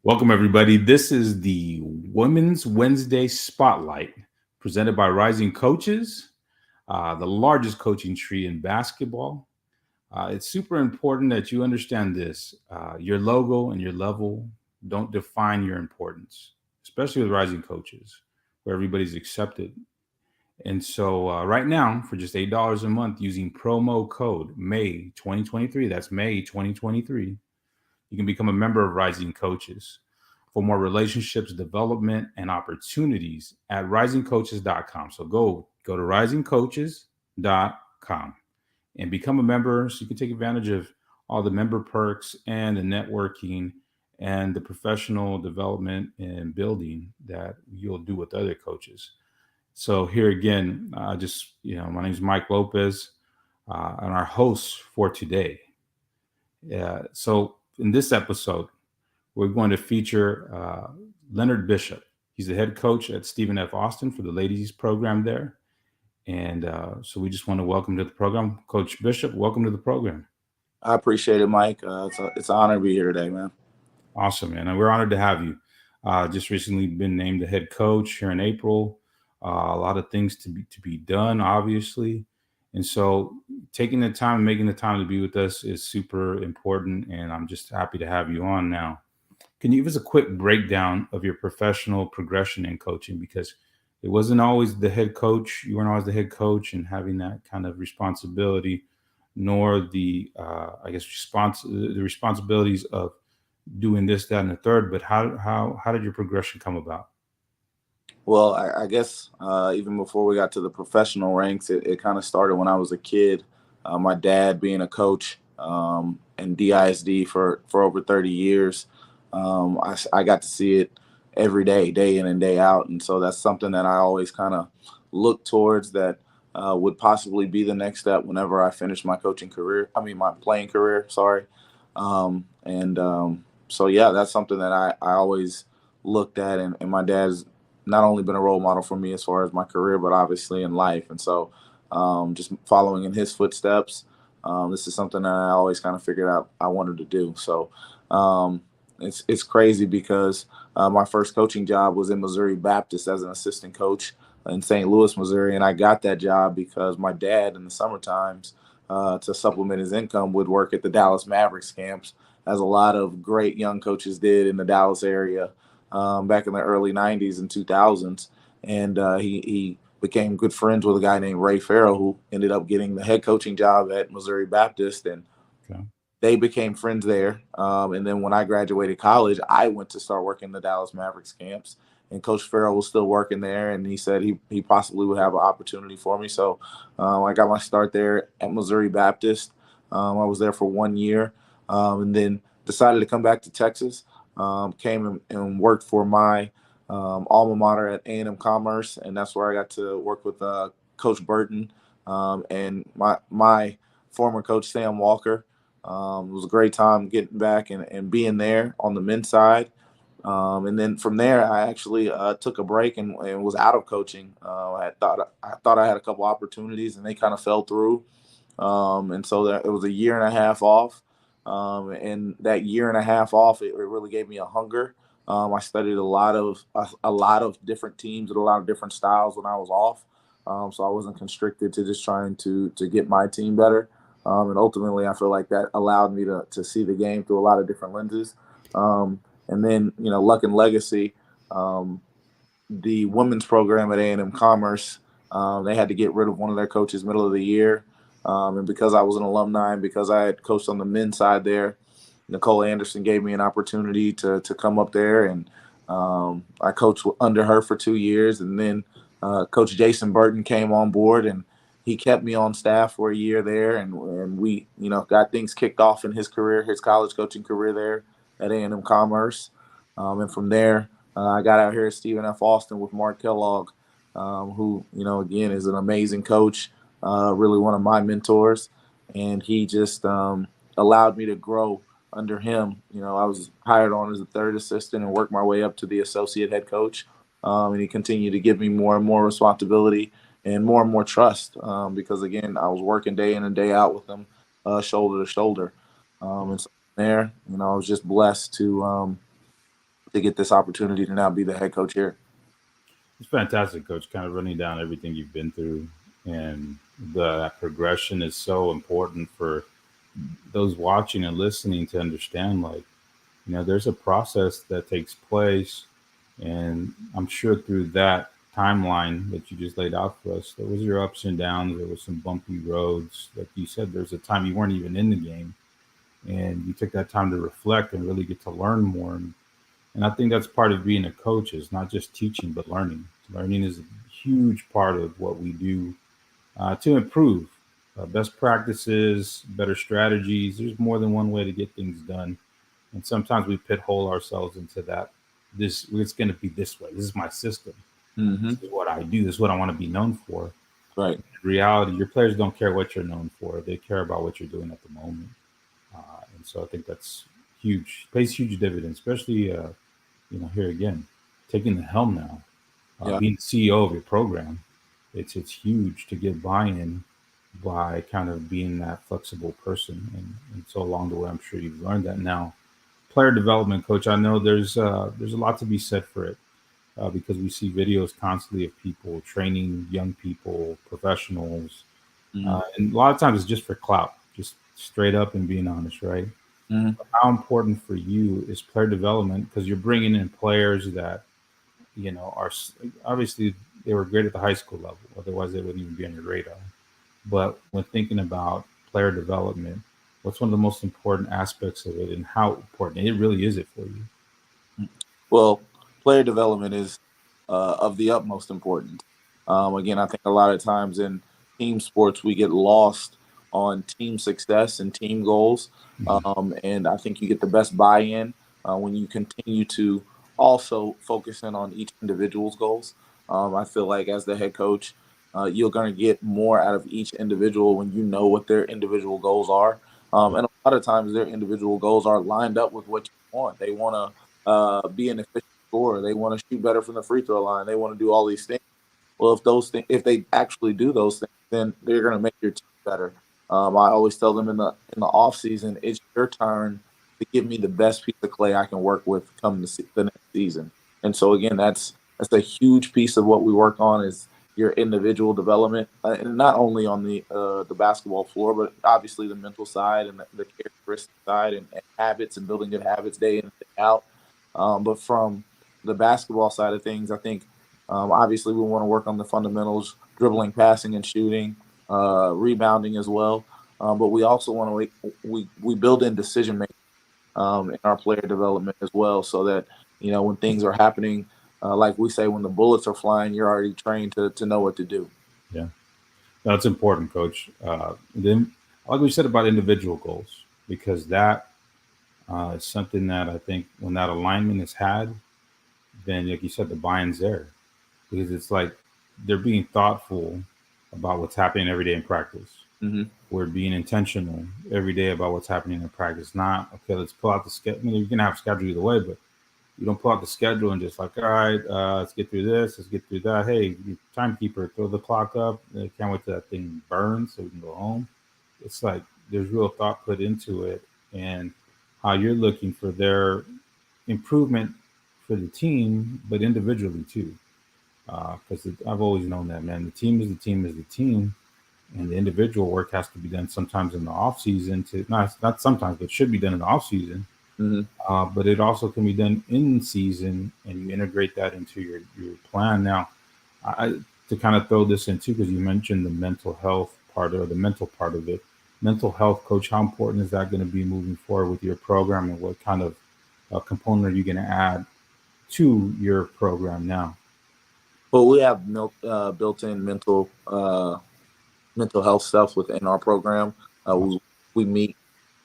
Welcome, everybody. This is the Women's Wednesday Spotlight presented by Rising Coaches, the largest coaching tree in basketball. It's super important that you understand this. Your logo and your level don't define your importance, especially with Rising Coaches, where everybody's accepted. And so, right now, for just $8 a month using promo code May 2023, that's May 2023, you can become a member of Rising Coaches for more relationships, development, and opportunities at risingcoaches.com. So go to risingcoaches.com and become a member so you can take advantage of all the member perks and the networking and the professional development and building that you'll do with other coaches. So here again, my name is Mike Lopez, and our host for today. So in this episode, we're going to feature Leonard Bishop. He's the head coach at Stephen F. Austin for the ladies program there. And so we just want to welcome to the program, Coach Bishop. Welcome to the program. I appreciate it, Mike. It's an honor to be here today, man. Awesome, man. And we're honored to have you. Just recently been named the head coach here in April. A lot of things to be done, obviously. And so taking the time, making the time to be with us is super important. And I'm just happy to have you on now. Can you give us a quick breakdown of your professional progression in coaching? Because it wasn't always the head coach. You weren't always the head coach and having that kind of responsibility, nor the responsibilities of doing this, that, and the third. But how did your progression come about? Well, I guess even before we got to the professional ranks, it kind of started when I was a kid. My dad being a coach in DISD for over 30 years. I got to see it every day, day in and day out. And so that's something that I always kind of look towards that would possibly be the next step whenever I finish my my playing career, sorry. So, yeah, that's something that I always looked at. And my dad's not only been a role model for me as far as my career, but obviously in life. And so just following in his footsteps, this is something that I always kind of figured out I wanted to do. So, it's crazy because my first coaching job was in Missouri Baptist as an assistant coach in St. Louis, Missouri, and I got that job because my dad in the summer times to supplement his income would work at the Dallas Mavericks camps, as a lot of great young coaches did in the Dallas area back in the early 90s and 2000s. And he became good friends with a guy named Ray Farrell, who ended up getting the head coaching job at Missouri Baptist. And Okay. they became friends there. And then when I graduated college, I went to start working the Dallas Mavericks camps. And Coach Farrell was still working there, and he said he possibly would have an opportunity for me. So I got my start there at Missouri Baptist. I was there for 1 year, and then decided to come back to Texas. Came and worked for my alma mater at A&M Commerce, and that's where I got to work with Coach Burton and my former coach, Sam Walker. It was a great time getting back and being there on the men's side. And then from there, I actually took a break and was out of coaching. I thought I had a couple opportunities, and they kind of fell through. And so it was a year and a half off. And that year and a half off, it really gave me a hunger. I studied a lot of different teams and a lot of different styles when I was off. So I wasn't constricted to just trying to get my team better. And ultimately, I feel like that allowed me to see the game through a lot of different lenses. And then, luck and legacy, the women's program at A&M Commerce, they had to get rid of one of their coaches middle of the year. And because I was an alumni and because I had coached on the men's side there, Nicole Anderson gave me an opportunity to come up there. And I coached under her for 2 years. And then Coach Jason Burton came on board, and he kept me on staff for a year there. And we, got things kicked off in his career, his college coaching career there at A&M Commerce. And from there, I got out here at Stephen F. Austin with Mark Kellogg, who, again, is an amazing coach, really one of my mentors. And he just allowed me to grow under him. I was hired on as a third assistant and worked my way up to the associate head coach. And he continued to give me more and more responsibility and more trust because, again, I was working day in and day out with him, shoulder to shoulder. And so there, I was just blessed to to get this opportunity to now be the head coach here. It's fantastic, Coach. Kind of running down everything you've been through, and that progression is so important for those watching and listening to understand. Like, there's a process that takes place, and I'm sure through that timeline that you just laid out for us, there was your ups and downs. There was some bumpy roads. Like you said, there's a time you weren't even in the game, and you took that time to reflect and really get to learn more. And I think that's part of being a coach is not just teaching, but learning. Learning is a huge part of what we do to improve best practices, better strategies. There's more than one way to get things done. And sometimes we hole ourselves into that. This it's going to be this way. This is my system. Mm-hmm. This is what I do. This is what I want to be known for. Right. In reality, your players don't care what you're known for. They care about what you're doing at the moment. And so I think that's huge. Pays huge dividends, especially here again, taking the helm now, Yeah. being the CEO of your program. It's huge to get buy-in by kind of being that flexible person, and so along the way, I'm sure you've learned that now. Player development coach, I know there's a lot to be said for it because we see videos constantly of people training young people, professionals, Mm-hmm. and a lot of times it's just for clout, just straight up and being honest, right? Mm-hmm. How important for you is player development because you're bringing in players that are obviously they were great at the high school level, otherwise they wouldn't even be on your radar. But when thinking about player development, what's one of the most important aspects of it, and how important it really is it for you? Well, player development is of the utmost importance. Again, I think a lot of times in team sports, we get lost on team success and team goals. Mhm. And I think you get the best buy in when you continue to also focus in on each individual's goals. I feel like as the head coach, you're going to get more out of each individual when you know what their individual goals are. And a lot of times, their individual goals are lined up with what you want. They want to be an efficient scorer. They want to shoot better from the free throw line. They want to do all these things. Well, if those things, if they actually do those things, then they're going to make your team better. I always tell them in the off season, it's your turn to give me the best piece of clay I can work with come the next season. And so again, that's a huge piece of what we work on is your individual development, and not only on the basketball floor, but obviously the mental side and the characteristic side and habits and building good habits day in and day out. But from the basketball side of things, I think obviously we want to work on the fundamentals, dribbling, passing, and shooting, rebounding as well. But we also want to we build in decision making in our player development as well, so that when things are happening, like we say, when the bullets are flying, you're already trained to know what to do. Yeah, that's important, Coach. Then, like we said about individual goals, because that is something that I think when that alignment is had, then like you said, the buy-in's there because it's like they're being thoughtful about what's happening every day in practice. Mm-hmm. We're being intentional every day about what's happening in practice. Not okay. Let's pull out the schedule. I mean, you can have a schedule either way, but you don't pull out the schedule and just like, all right, let's get through this. Let's get through that. Hey, timekeeper, throw the clock up. I can't wait till that thing burns so we can go home. It's like there's real thought put into it and how you're looking for their improvement for the team, but individually too. Because I've always known that, man. The team is the team is the team, and the individual work has to be done sometimes in the off season. To not sometimes, but should be done in the off season. Mm-hmm. But it also can be done in season, and you integrate that into your plan. Now, I to kind of throw this in too, because you mentioned the mental health part or the mental part of it. Mental health, coach, how important is that going to be moving forward with your program, and what kind of component are you going to add to your program now? But we have built-in mental health stuff within our program. We meet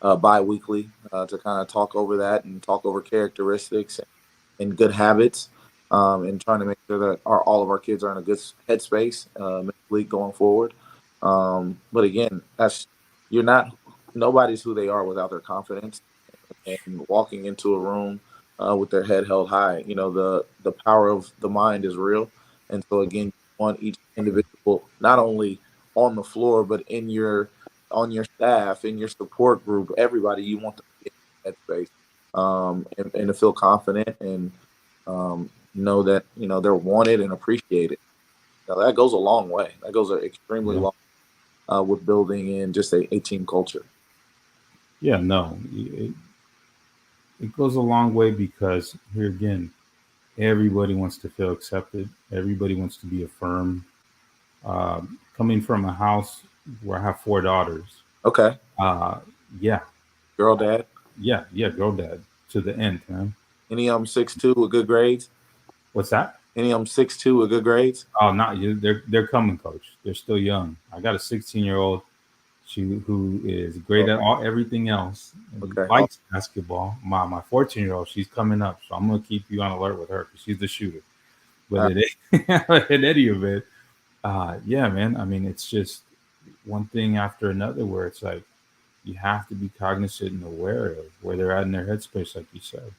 bi-weekly to kind of talk over that and talk over characteristics and good habits, and trying to make sure that all of our kids are in a good headspace mentally going forward. But again, that's you're not nobody's who they are without their confidence and walking into a room with their head held high. The power of the mind is real, and so again, you want each individual not only on the floor but on your staff, in your support group, everybody you want to be in that space. and to feel confident and know that they're wanted and appreciated. Now, that goes a long way. That goes an extremely Yeah. long with building in just a team culture. Yeah, no, it goes a long way because here again, everybody wants to feel accepted. Everybody wants to be affirmed. Coming from a house where I have four daughters, Okay, uh, yeah, girl, dad. yeah, girl dad to the end, man. Any of them 6'2" with good grades? What's that? Any of them 6'2" with good grades? Oh, not you. They're coming, coach. They're still young. I got a 16-year-old. She who is great Oh, at everything else and okay. likes basketball. My 14-year-old, she's coming up, so I'm gonna keep you on alert with her because she's the shooter. But Uh, in any event, yeah, man. I mean, it's just one thing after another where it's like you have to be cognizant and aware of where they're at in their headspace, like you said.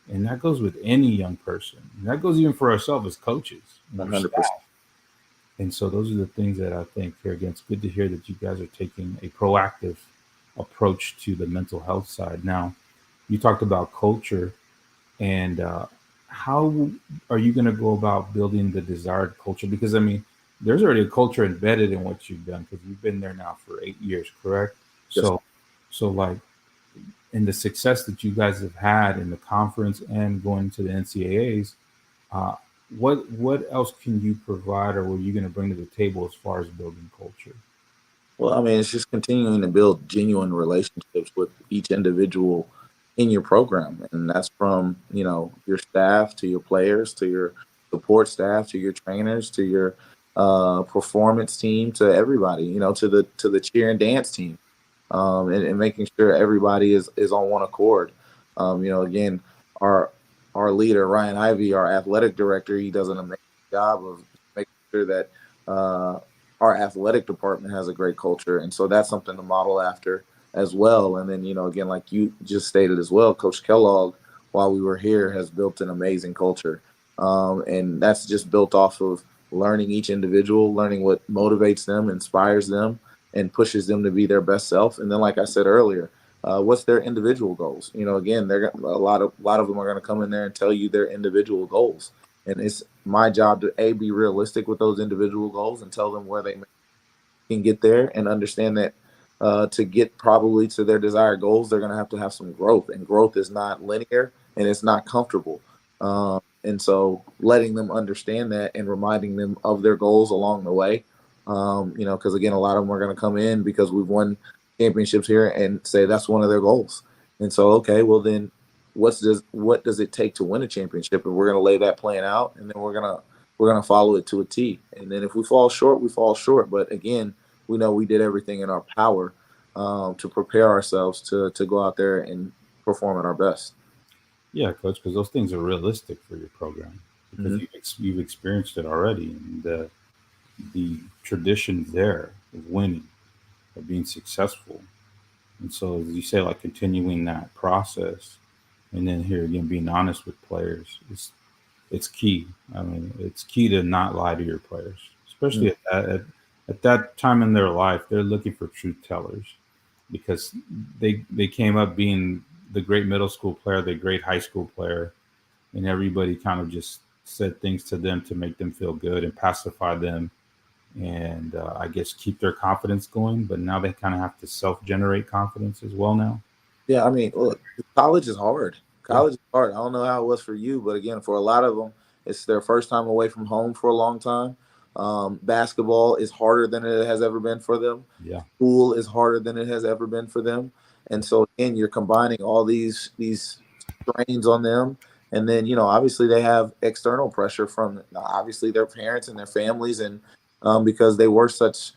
And that goes with any young person. And that goes even for ourselves as coaches and our staff. 100%. And so those are the things that I think here again, it's good to hear that you guys are taking a proactive approach to the mental health side. Now, you talked about culture and how are you going to go about building the desired culture? Because I mean, there's already a culture embedded in what you've done because you've been there now for 8 years, correct? Yes. So like in the success that you guys have had in the conference and going to the NCAAs, uh, what else can you provide, or what are you going to bring to the table as far as building culture? Well, I mean, it's just continuing to build genuine relationships with each individual in your program. And that's from, your staff to your players to your support staff to your trainers to your performance team to everybody, to the cheer and dance team. And making sure everybody is on one accord. Again, our our leader Ryan Ivey, our athletic director, he does an amazing job of making sure that our athletic department has a great culture, and so that's something to model after as well. And then again, like you just stated as well, Coach Kellogg, while we were here, has built an amazing culture, and that's just built off of learning each individual, learning what motivates them, inspires them, and pushes them to be their best self. And then, like I said earlier, what's their individual goals? Again, they're a lot of them are going to come in there and tell you their individual goals, and it's my job to be realistic with those individual goals and tell them where they can get there and understand that to get probably to their desired goals, they're going to have some growth, and growth is not linear and it's not comfortable. And so letting them understand that and reminding them of their goals along the way, because again, a lot of them are going to come in because we've won championships here and say that's one of their goals. And so, okay, well then, what does it take to win a championship? And we're going to lay that plan out, and then we're gonna follow it to a T. And then if we fall short, we fall short. But again, we know we did everything in our power to prepare ourselves to go out there and perform at our best. Yeah, coach, because those things are realistic for your program because Mm-hmm. you've experienced it already, and the tradition there of winning, of being successful. And so, as you say, like continuing that process, and then here again, being honest with players it's key. I mean, it's key to not lie to your players, especially at that time in their life. They're looking for truth tellers because they came up being the great middle school player, the great high school player, and everybody kind of just said things to them to make them feel good and pacify them, and I guess keep their confidence going. But now they kind of have to self-generate confidence as well now. Yeah, I mean, look, college is hard. Yeah, College is hard. I don't know how it was for you, but again, for a lot of them, it's their first time away from home for a long time. Basketball is harder than it has ever been for them. yeah, School is harder than it has ever been for them. And so again, you're combining all these strains on them, and then obviously they have external pressure from obviously their parents and their families, and because they were such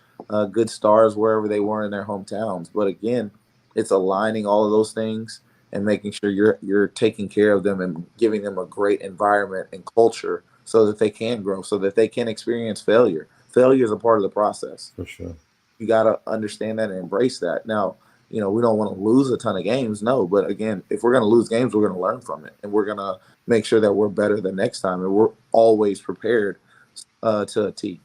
good stars wherever they were in their hometowns. But again, it's aligning all of those things and making sure you're taking care of them and giving them a great environment and culture so that they can grow, so that they can experience failure. Failure is a part of the process. for sure. You got to understand that and embrace that. Now, we don't want to lose a ton of games, no, but again, if we're going to lose games, we're going to learn from it, and we're going to make sure that we're better the next time, and we're always prepared to a T.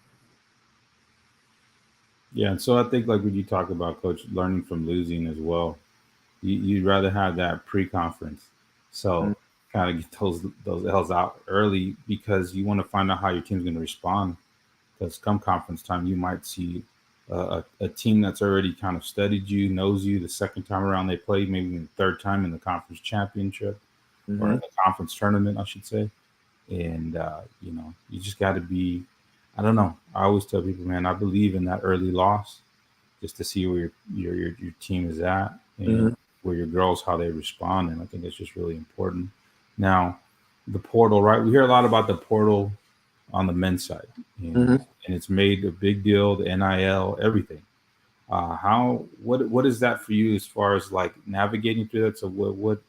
Yeah, and so I think like when you talk about coach learning from losing as well, you'd rather have that pre-conference. So kind of get those L's out early because you want to find out how your team's going to respond. Because come conference time, you might see a team that's already kind of studied you, knows you the second time around they play, maybe the third time in the conference championship or in Mm-hmm. the conference tournament, I should say. And you just got to be. I don't know. I always tell people, man, I believe in that early loss just to see where your team is at and Mm-hmm. where your girls how they respond, and I think it's just really important. Now, the portal, right? We hear a lot about the portal on the men's side, and Mm-hmm. and it's made a big deal. The NIL, everything. How what is that for you as far as like navigating through that? So what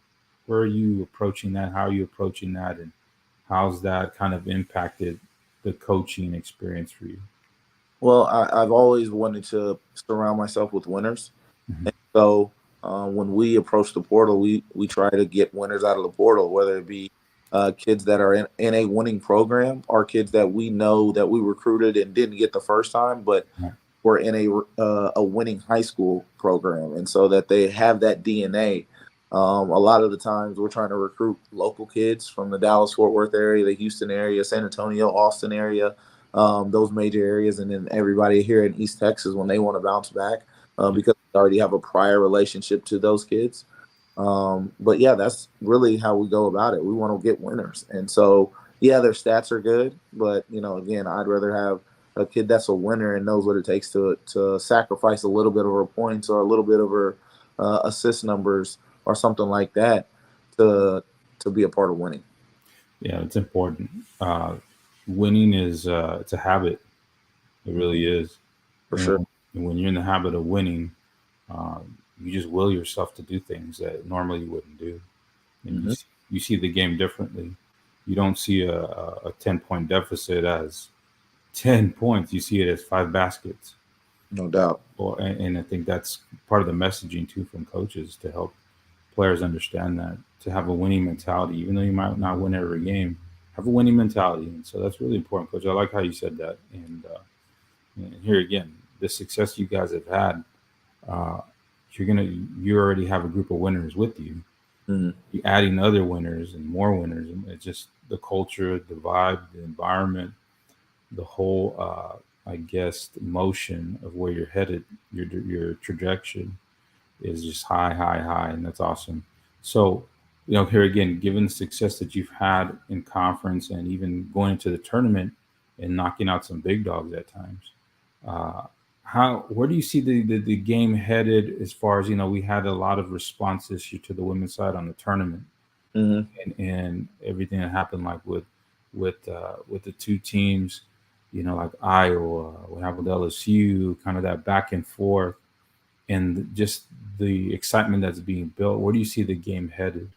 where are you approaching that? How are you approaching that, and how's that kind of impacted the coaching experience for you? Well, I've always wanted to surround myself with winners. Mhm. And so when we approach the portal, we try to get winners out of the portal, whether it be kids that are in a winning program or kids that we know that we recruited and didn't get the first time, but Right. were in a winning high school program, and so that they have that DNA. A lot of the times, we're trying to recruit local kids from the Dallas Fort Worth area, the Houston area, San Antonio, Austin area, those major areas, and then everybody here in East Texas when they want to bounce back Yeah. because they already have a prior relationship to those kids. But yeah, that's really how we go about it. We want to get winners, and so yeah, their stats are good, but again, I'd rather have a kid that's a winner and knows what it takes to sacrifice a little bit of her points or a little bit of her assist numbers or something like that to be a part of winning. Yeah, it's important. Uh, Winning is it's a habit. It really is. For And sure. when you're in the habit of winning, uh, you just will yourself to do things that normally you wouldn't do, and Hmm. you see the game differently. You don't see a 10 point deficit as 10 points. You see it as 5 baskets. No doubt. And I think that's part of the messaging too from coaches to help players understand that to have a winning mentality, even though you might not win every game, have a winning mentality. And so that's really important, coach. I like how you said that. And here again, the success you guys have had, uh, you already have a group of winners with you. Hmm. You adding other winners and more winners, and it's just the culture, the vibe, the environment, the whole, I guess, the motion of where you're headed, your trajectory is just high, high, high, and that's awesome. So, here again, given the success that you've had in conference and even going into the tournament and knocking out some big dogs at times, uh, how where do you see the game headed as far as we had a lot of response this year to the women's side on the tournament Hmm. and everything that happened like with the two teams, like Iowa, what happened with LSU, kind of that back and forth and just the excitement that's being built. Where do you see the game headed?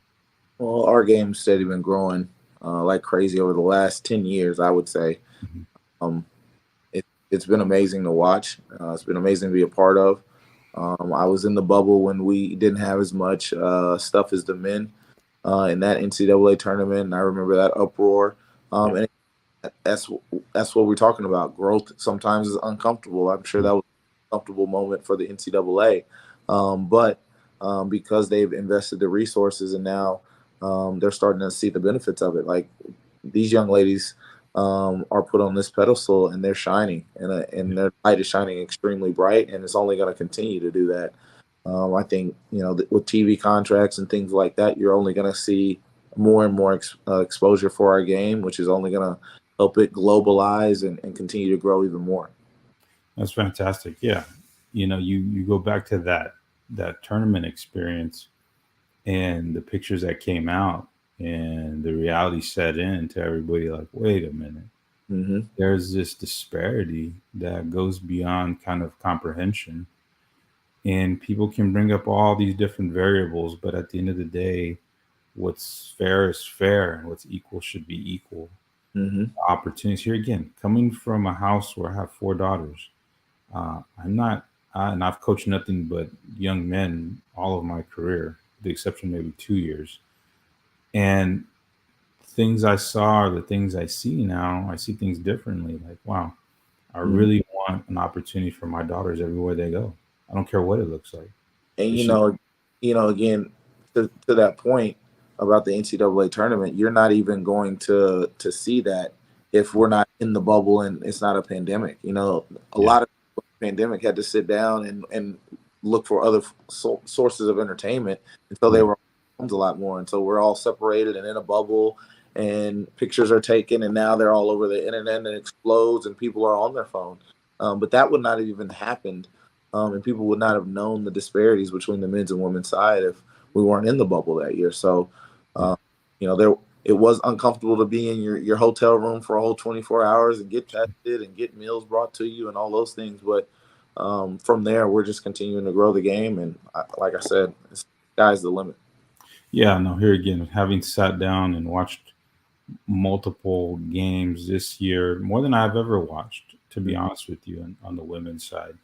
Well, our game's steady been growing like crazy over the last 10 years, I would say. Mhm. Um, it's been amazing to watch. It's been amazing to be a part of. I was in the bubble when we didn't have as much stuff as the men in that NCAA tournament, and I remember that uproar. Yeah. And that's that's what we're talking about. Growth sometimes is uncomfortable. I'm sure that was a comfortable moment for the NCAA, but because they've invested the resources and now they're starting to see the benefits of it. Like these young ladies are put on this pedestal and they're shining, and their light is shining extremely bright, and it's only going to continue to do that. I think with TV contracts and things like that, you're only going to see more and more exposure for our game, which is only going to help it globalize and continue to grow even more. That's fantastic. Yeah. You go back to that tournament experience and the pictures that came out and the reality set in to everybody like, wait a minute. Hmm. There's this disparity that goes beyond kind of comprehension. And people can bring up all these different variables, but at the end of the day, what's fair is fair and what's equal should be equal. Hmm. Opportunities here again, coming from a house where I have 4 daughters. I'm not, and I've coached nothing but young men all of my career, with the exception maybe 2 years. And things I saw are the things I see now. I see things differently. Like, wow, I Hmm. really want an opportunity for my daughters everywhere they go. I don't care what it looks like. And It should. again, to that point, about the NCAA tournament, you're not even going to see that if we're not in the bubble and it's not a pandemic. You know, a Yeah. lot of people in the pandemic had to sit down and look for other sources of entertainment until they Right. were on phones a lot more. And so we're all separated and in a bubble, and pictures are taken, and now they're all over the internet and it explodes, and people are on their phone. But that would not have even happened, and people would not have known the disparities between the men's and women's side if we weren't in the bubble that year. So, Yeah. uh, there it was uncomfortable to be in your hotel room for a whole 24 hours and get tested and get meals brought to you and all those things. But from there, we're just continuing to grow the game, and like I said, sky's the limit. Yeah. No, here again, having sat down and watched multiple games this year, more than I've ever watched, to be Mhm. honest with you, on the women's side.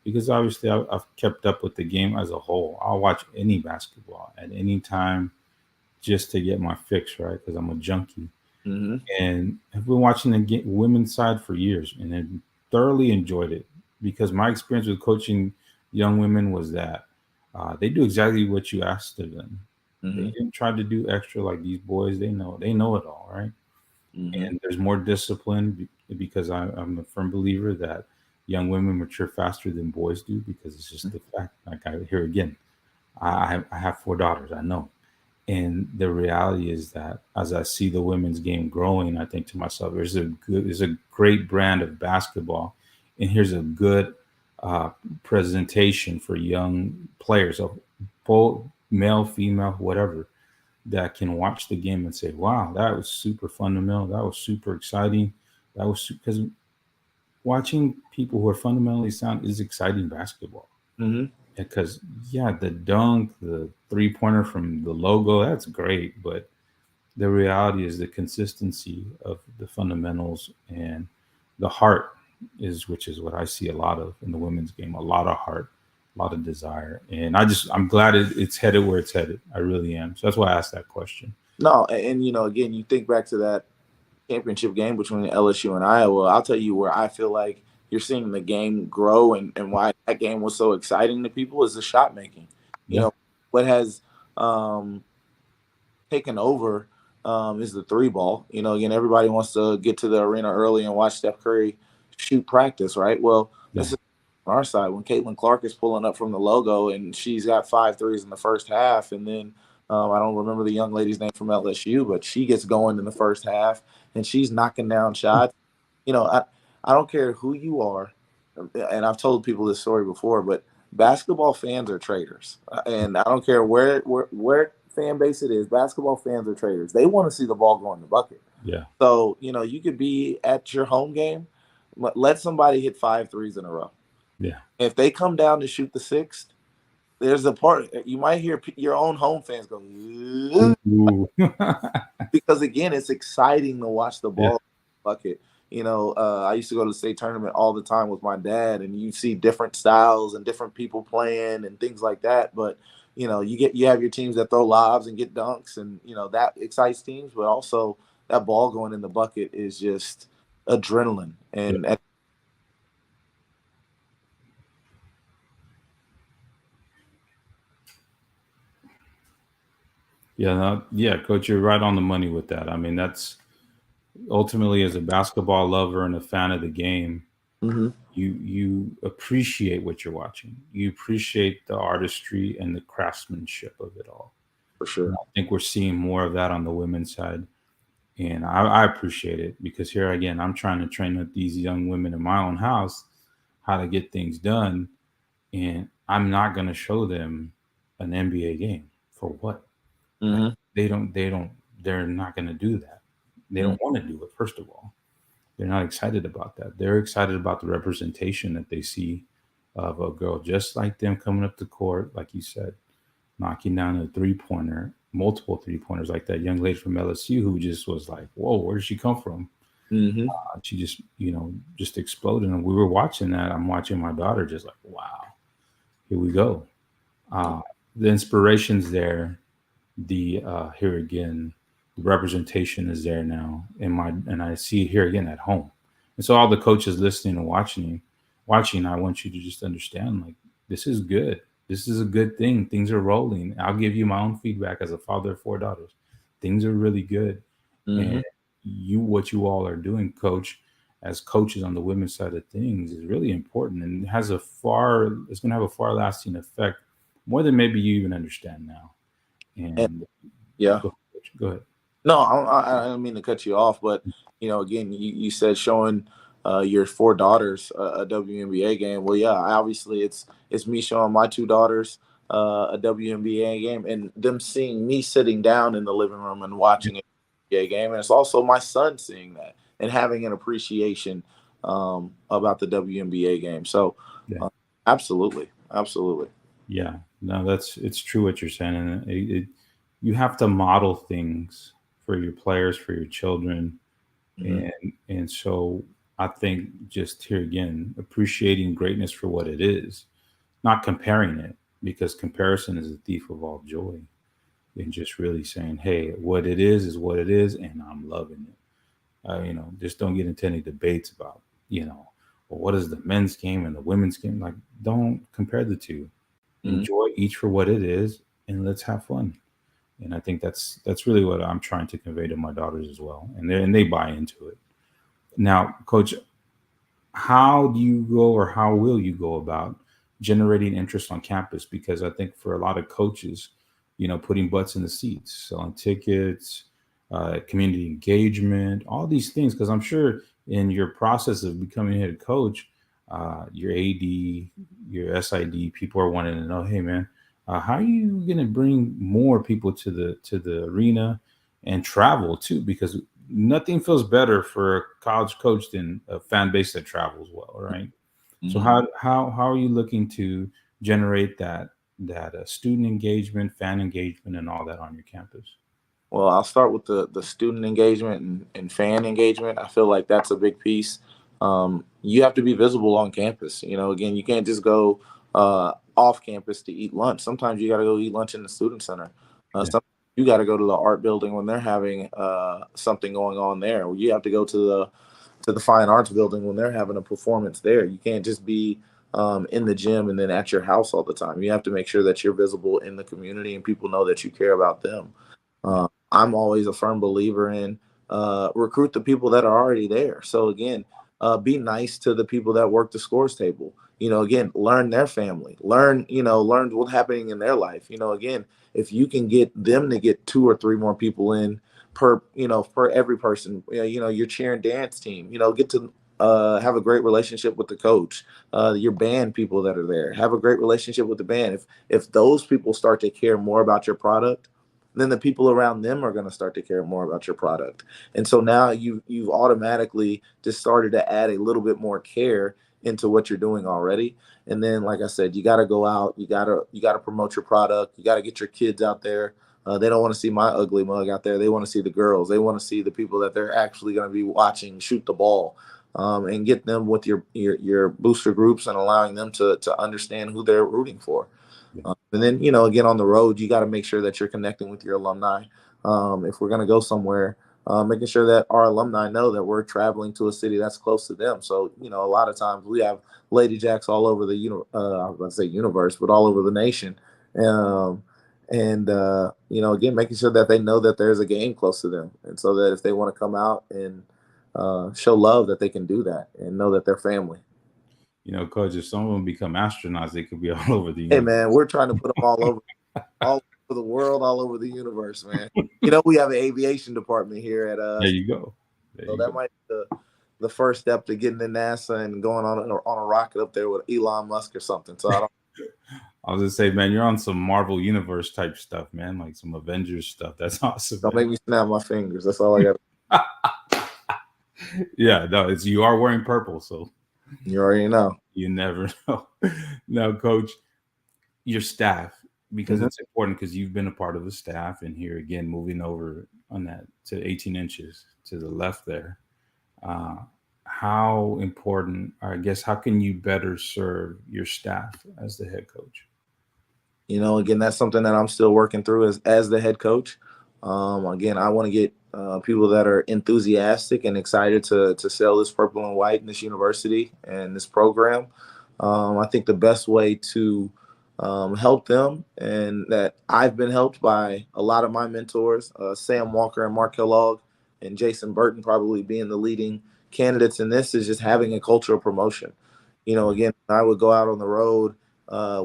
Because obviously I've kept up with the game as a whole. I'll watch any basketball at any time just to get my fix, right? Because I'm a junkie. Mm-hmm. And I've been watching the women's side for years and have thoroughly enjoyed it because my experience with coaching young women was that they do exactly what you asked of them. They Mm-hmm. didn't try to do extra like these boys. They know it all, right? Mm-hmm. And there's more discipline because I'm a firm believer that young women mature faster than boys do because it's just the fact. Like I here again, I have four daughters. I know, and the reality is that as I see the women's game growing, I think to myself, there's a great brand of basketball, and here's a good uh, presentation for young players of both male, female, whatever, that can watch the game and say, "Wow, that was super fundamental. That was super exciting. That was because watching people who are fundamentally sound is exciting basketball." Mm-hmm. Because yeah, the dunk, the 3-pointer from the logo, that's great, but the reality is the consistency of the fundamentals and the heart which is what I see a lot of in the women's game. A lot of heart, a lot of desire, and I'm glad it's headed where it's headed. I really am. So that's why I asked that question. No, and again, you think back to that championship game between LSU and Iowa. I'll tell you where I feel like you're seeing the game grow, and why that game was so exciting to people is the shot making. You Yeah, know, what has um, taken over is the three ball. Again, everybody wants to get to the arena early and watch Steph Curry shoot practice, right? Well, yeah, this is on our side when Caitlin Clark is pulling up from the logo and she's got 5 threes in the first half, and then I don't remember the young lady's name from LSU, but she gets going in the first half and she's knocking down shots. I don't care who you are, and I've told people this story before, but basketball fans are traders, and I don't care where fan base it is. Basketball fans are traders. They want to see the ball go in the bucket. yeah, So you could be at your home game, let somebody hit 5 threes in a row. yeah. If they come down to shoot the sixth, there's a part you might hear your own home fans go, "Ugh," Ooh. because again, it's exciting to watch the Yeah, ball bucket. I used to go to the state tournament all the time with my dad, and you see different styles and different people playing and things like that. But you have your teams that throw lobs and get dunks, and that excites teams. But also that ball going in the bucket is just adrenaline. yeah, And yeah, no, yeah, coach, you're right on the money with that. I mean, that's ultimately, as a basketball lover and a fan of the game, Mhm, you appreciate what you're watching. You appreciate the artistry and the craftsmanship of it all. for And sure. I think we're seeing more of that on the women's side, and I appreciate it because here again, I'm trying to train up these young women in my own house how to get things done, and I'm not going to show them an NBA game for what? Like, Hmm. they're not going to do that. They don't want to do it. First of all, they're not excited about that. They're excited about the representation that they see of a girl just like them coming up the court, like you said, knocking down a 3-pointer, multiple 3-pointers, like that young lady from LSU who just was like, "Whoa, where did she come from?" Hmm. She just exploded. And we were watching that. I'm watching my daughter, just like, "Wow, here we go." Uh, the inspiration's there. The here again, the representation is there now and I see it here again at home. And so all the coaches listening and watching, I want you to just understand, like, this is good. This is a good thing. Things are rolling. I'll give you my own feedback as a father of 4 daughters. Things are really good. And Mm-hmm. what you all are doing, coach, as coaches on the women's side of things is really important and it's going to have a far lasting effect, more than maybe you even understand now. And And yeah. go, coach, go ahead. No, I don't mean to cut you off, but again, you said showing your 4 daughters a WNBA game. Well, yeah, obviously it's me showing my 2 daughters a WNBA game, and them seeing me sitting down in the living room and watching an NBA game, and it's also my son seeing that and having an appreciation about the WNBA game. So, Yeah. uh, absolutely, absolutely. Yeah, no, it's true what you're saying, and you have to model things for your players, for your children, Hmm. and so I think just here again, appreciating greatness for what it is, not comparing it, because comparison is a thief of all joy, and just really saying, hey, what it is what it is, and I'm loving it. Just don't get into any debates about, well, what is the men's game and the women's game? Like, don't compare the two. Hmm. Enjoy each for what it is, and let's have fun. And I think that's really what I'm trying to convey to my daughters as well, and they buy into it. Now, coach, how do you go, or how will you go about generating interest on campus? Because I think for a lot of coaches, putting butts in the seats, selling tickets, community engagement, all these things, because I'm sure in your process of becoming a head coach, your AD, your SID, people are wanting to know, hey man, how are you going to bring more people to the arena and travel too? Because nothing feels better for a college coach than a fan base that travels well, right? So Hmm. how are you looking to generate that student engagement, fan engagement, and all that on your campus? Well, I'll start with the student engagement and fan engagement. I feel like that's a big piece. You have to be visible on campus. Again, you can't just go off campus to eat lunch. Sometimes you got to go eat lunch in the student center. Yeah, Sometimes you got to go to the art building when they're having something going on there. You have to go to the fine arts building when they're having a performance there. You can't just be in the gym and then at your house all the time. You have to make sure that you're visible in the community and people know that you care about them. yeah, I'm always a firm believer in recruit the people that are already there. So again, be nice to the people that work the scores table. Again, learn their family, learn what's happening in their life. Again, if you can get them to get 2 or 3 more people in per every person, your cheer and dance team, get to have a great relationship with the coach, your band people that are there, have a great relationship with the band. If those people start to care more about your product, then the people around them are going to start to care more about your product. And so now you've automatically just started to add a little bit more care into what you're doing already. And then, like I said, you got to go out, you got to promote your product, you got to get your kids out there. They don't want to see my ugly mug out there. They want to see the girls. They want to see the people that they're actually going to be watching shoot the ball, and get them with your booster groups and allowing them to understand who they're rooting for. yeah. And then, again, on the road, you got to make sure that you're connecting with your alumni. If we're going to go somewhere, making sure that our alumni know that we're traveling to a city that's close to them. So, a lot of times we have Lady Jacks all over I was going to say universe, but all over the nation. Um, and, again, making sure that they know that there's a game close to them. And so that if they want to come out and show love, that they can do that and know that they're family. Coach, if some of them become astronauts, they could be all over the Hey, universe. man, we're trying to put them all over the world, all over the universe, man. We have an aviation department here at There you go. There so you that go. might be the first step to getting to NASA and going on a rocket up there with Elon Musk or something. So I don't. I was gonna say, man, you're on some Marvel Universe type stuff, man, like some Avengers stuff. That's awesome, Don't make me snap my fingers. That's all I got. man. Yeah, no, you are wearing purple, so You already know. you never know. Now, coach, your staff, because Hmm. it's important, because you've been a part of the staff, and here again, moving over on that to 18 inches to the left there. Uh, how important, or I guess, how can you better serve your staff as the head coach? Again, that's something that I'm still working through as the head coach. Again, I want to get people that are enthusiastic and excited to sell this purple and white in this university and this program. I think the best way to help them, and that I've been helped by a lot of my mentors, Sam Walker and Mark Kellogg and Jason Burton probably being the leading candidates in this, is just having a culture of promotion. Again, I would go out on the road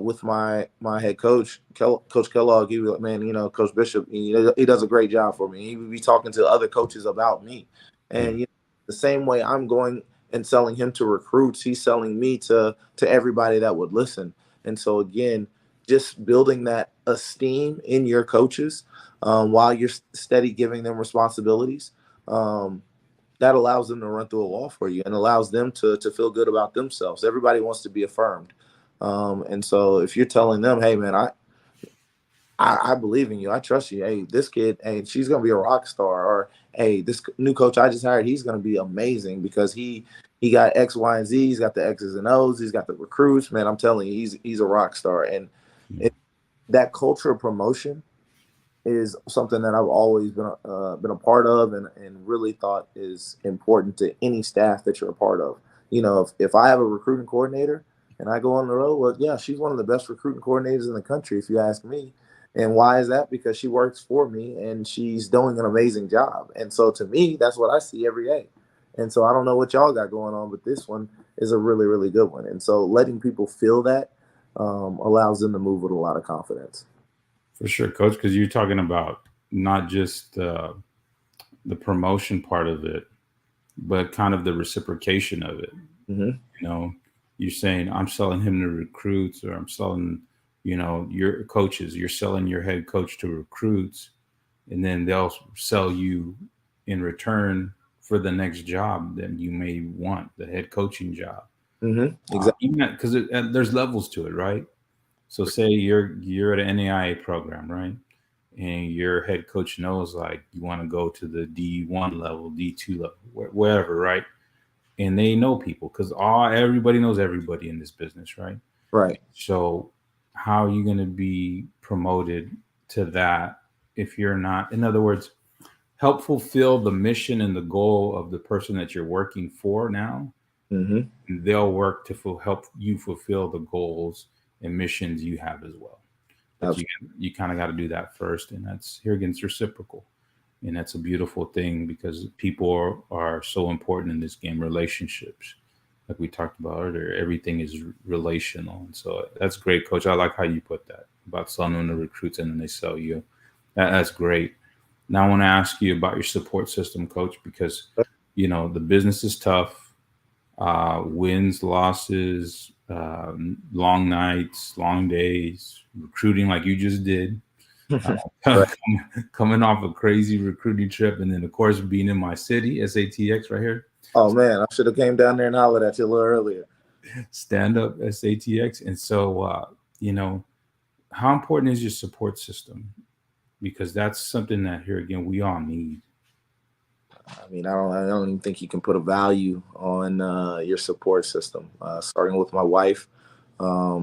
with my head coach, Coach Kellogg. He was like, man, Coach Bishop, he does a great job for me. He would be talking to other coaches about me. Yeah. And the same way I'm going and selling him to recruits, he's selling me to everybody that would listen. And so again, just building that esteem in your coaches while you're steady giving them responsibilities, that allows them to run through a wall for you and allows them to feel good about themselves. Everybody wants to be affirmed. And so if you're telling them, hey, man, I believe in you. I trust you. Hey, this kid, hey, she's going to be a rock star. Or, hey, this new coach I just hired, he's going to be amazing because he got X, Y, and Z. He's got the X's and O's. He's got the recruits. Man, I'm telling you, he's a rock star. And that culture of promotion is something that I've always been a part of, and really thought is important to any staff that you're a part of. If I have a recruiting coordinator and I go on the road, well, yeah, she's one of the best recruiting coordinators in the country, if you ask me. And why is that? Because she works for me and she's doing an amazing job. And so to me, that's what I see every day. And so I don't know what y'all got going on, but this one is a really, really good one. And so letting people feel that allows them to move with a lot of confidence. For sure, coach, because you're talking about not just the promotion part of it, but kind of the reciprocation of it. Mm-hmm. You're saying I'm selling him to recruits, or I'm selling, your coaches. You're selling your head coach to recruits, and then they'll sell you in return for the next job that you may want, the head coaching job. Mm-hmm. Exactly. Because there's levels to it, right? So say you're at an NAIA program, right? And your head coach knows like you want to go to the D1 level, D2 level, wherever, right? And they know people because everybody knows everybody in this business, right? Right. So how are you going to be promoted to that if you're not? In other words, help fulfill the mission and the goal of the person that you're working for now. Mm-hmm. They'll work to help you fulfill the goals and missions you have as well. But you kind of got to do that first, and that's here again, it's reciprocal, and that's a beautiful thing because people are so important in this game. Relationships, like we talked about earlier, everything is relational, and so that's great, Coach. I like how you put that about selling the recruits and then they sell you. That's great. Now I want to ask you about your support system, Coach, because the business is tough. Wins, losses, long nights, long days, recruiting like you just did, coming off a crazy recruiting trip, and then of course being in my city, SATX right here. Oh man, I should have came down there and hollered at you a little earlier. Stand up SATX, and so how important is your support system? Because that's something that here again we all need. I mean, I don't even think you can put a value on your support system. Starting with my wife,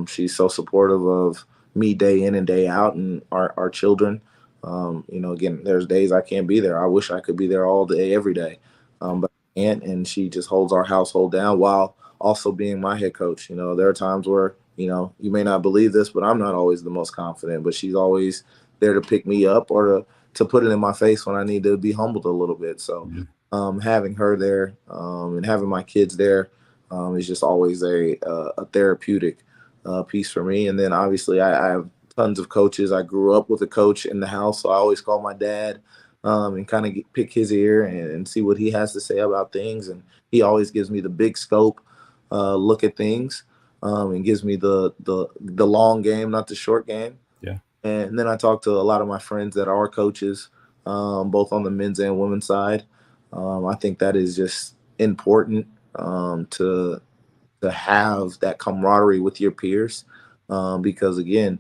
she's so supportive of me day in and day out, and our children. Again, there's days I can't be there. I wish I could be there all day, every day, but I can't. And she just holds our household down while also being my head coach. There are times where you may not believe this, but I'm not always the most confident. But she's always there to pick me up or to put it in my face when I need to be humbled a little bit. So having her there and having my kids there is just always a therapeutic piece for me. And then obviously I have tons of coaches. I grew up with a coach in the house, so I always call my dad and kind of pick his ear and see what he has to say about things. And he always gives me the big scope look at things and gives me the long game, not the short game. Yeah. And then I talk to a lot of my friends that are coaches, both on the men's and women's side. I think that is just important to have that camaraderie with your peers because, again,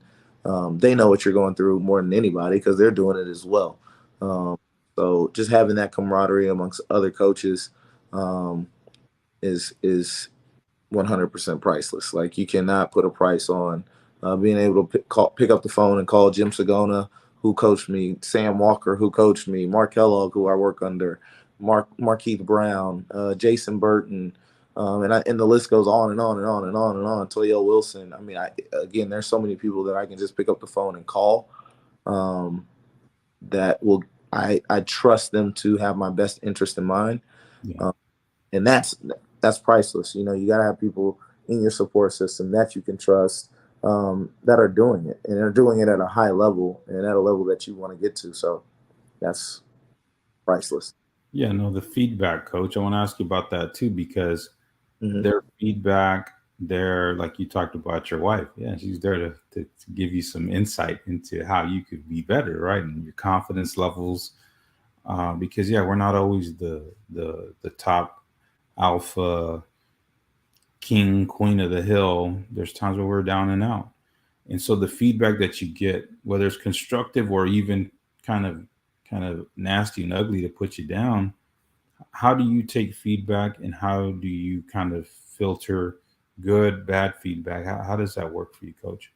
they know what you're going through more than anybody because they're doing it as well. So just having that camaraderie amongst other coaches is 100% priceless. Like, you cannot put a price on being able to pick up the phone and call Jim Sagona, who coached me, Sam Walker, who coached me, Mark Kellogg, who I work under, Markeith Brown, Jason Burton, And the list goes on and on and on and on and on. Toyo Wilson. I mean, again, there's so many people that I can just pick up the phone and call. Um, that will I trust them to have my best interest in mind, Yeah. and that's priceless. You know, you got to have people in your support system that you can trust, that are doing it, and they're doing it at a high level and at a level that you want to get to. So that's priceless. Yeah, no, the feedback, coach. I want to ask you about that too, because Hmm. their feedback, their, like you talked about your wife. Yeah, she's there to give you some insight into how you could be better, right? And your confidence levels. Because yeah, we're not always the top alpha king, queen of the hill. There's times where we're down and out. And so the feedback that you get, whether it's constructive or even kind of kind of nasty and ugly to put you down, how do you take feedback and how do you kind of filter good, bad feedback? How does that work for you, coach?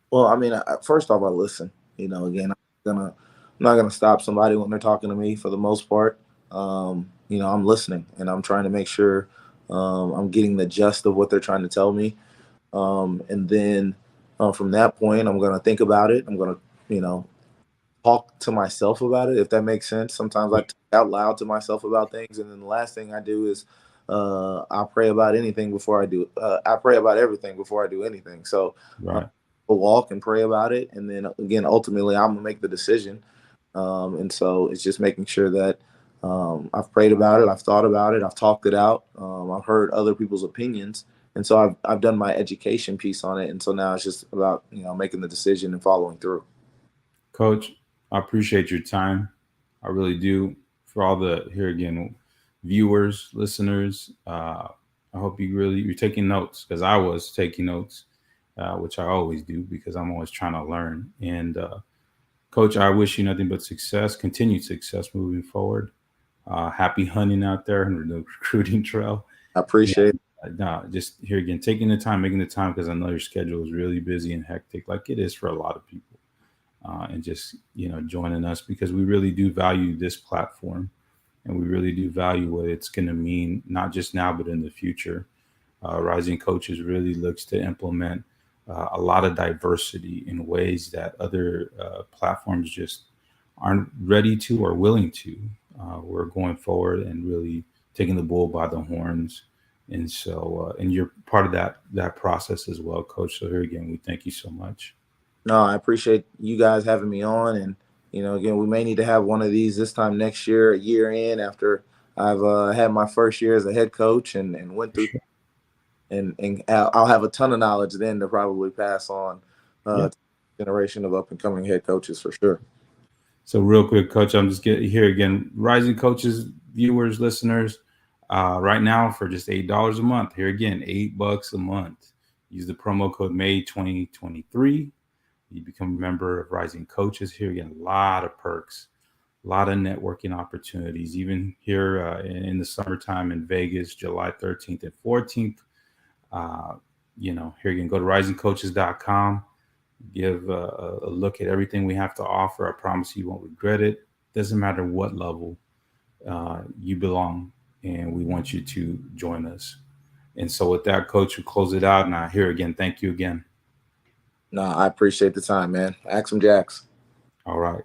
Well, I mean, first off, I listen. You know, again, I'm not gonna stop somebody when they're talking to me for the most part. You know, I'm listening and I'm trying to make sure I'm getting the gist of what they're trying to tell me. And then from that point, I'm gonna think about it. I'm gonna, you know, talk to myself about it, if that makes sense. Sometimes I Yeah. talk out loud to myself about things, and then the last thing I do is I pray about anything before I do. I pray about everything before I do anything. So Right. I'll walk and pray about it, and then again, ultimately, I'm gonna make the decision. And so it's just making sure that I've prayed about it, I've thought about it, I've talked it out, I've heard other people's opinions, and so I've done my education piece on it, and so now it's just about making the decision and following through. Coach, I appreciate your time. I really do. For all the, here again, viewers, listeners, I hope you're taking notes, because I was taking notes, which I always do because I'm always trying to learn. And coach, I wish you nothing but success, continued success moving forward. Happy hunting out there in the recruiting trail. I appreciate it. And no, just here again, taking the time, making the time, because I know your schedule is really busy and hectic, like it is for a lot of people. And just joining us, because we really do value this platform, and we really do value what it's going to mean, not just now but in the future. Rising Coaches really looks to implement a lot of diversity in ways that other platforms just aren't ready to or willing to. We're going forward and really taking the bull by the horns. And so, and you're part of that process as well, Coach. So here again, we thank you so much. No, I appreciate you guys having me on, and again, we may need to have one of these this time next year, a year in after I've had my first year as a head coach and went through, Sure. and I'll have a ton of knowledge then to probably pass on Yeah. to the generation of up and coming head coaches for sure. So real quick, Coach, I'm just getting here again. Rising Coaches, viewers, listeners, right now for just $8 a month. Here again, $8 a month. Use the promo code May 2023. You become a member of Rising Coaches. Here again, a lot of perks, a lot of networking opportunities. Even here in the summertime in Vegas, July 13th and 14th. Uh, here again, go to risingcoaches.com. Give a look at everything we have to offer. I promise you won't regret it. Doesn't matter what level you belong, and we want you to join us. And so, with that, Coach, we close it out. And I here again, thank you again. No, I appreciate the time, man. Ask some jacks. All right.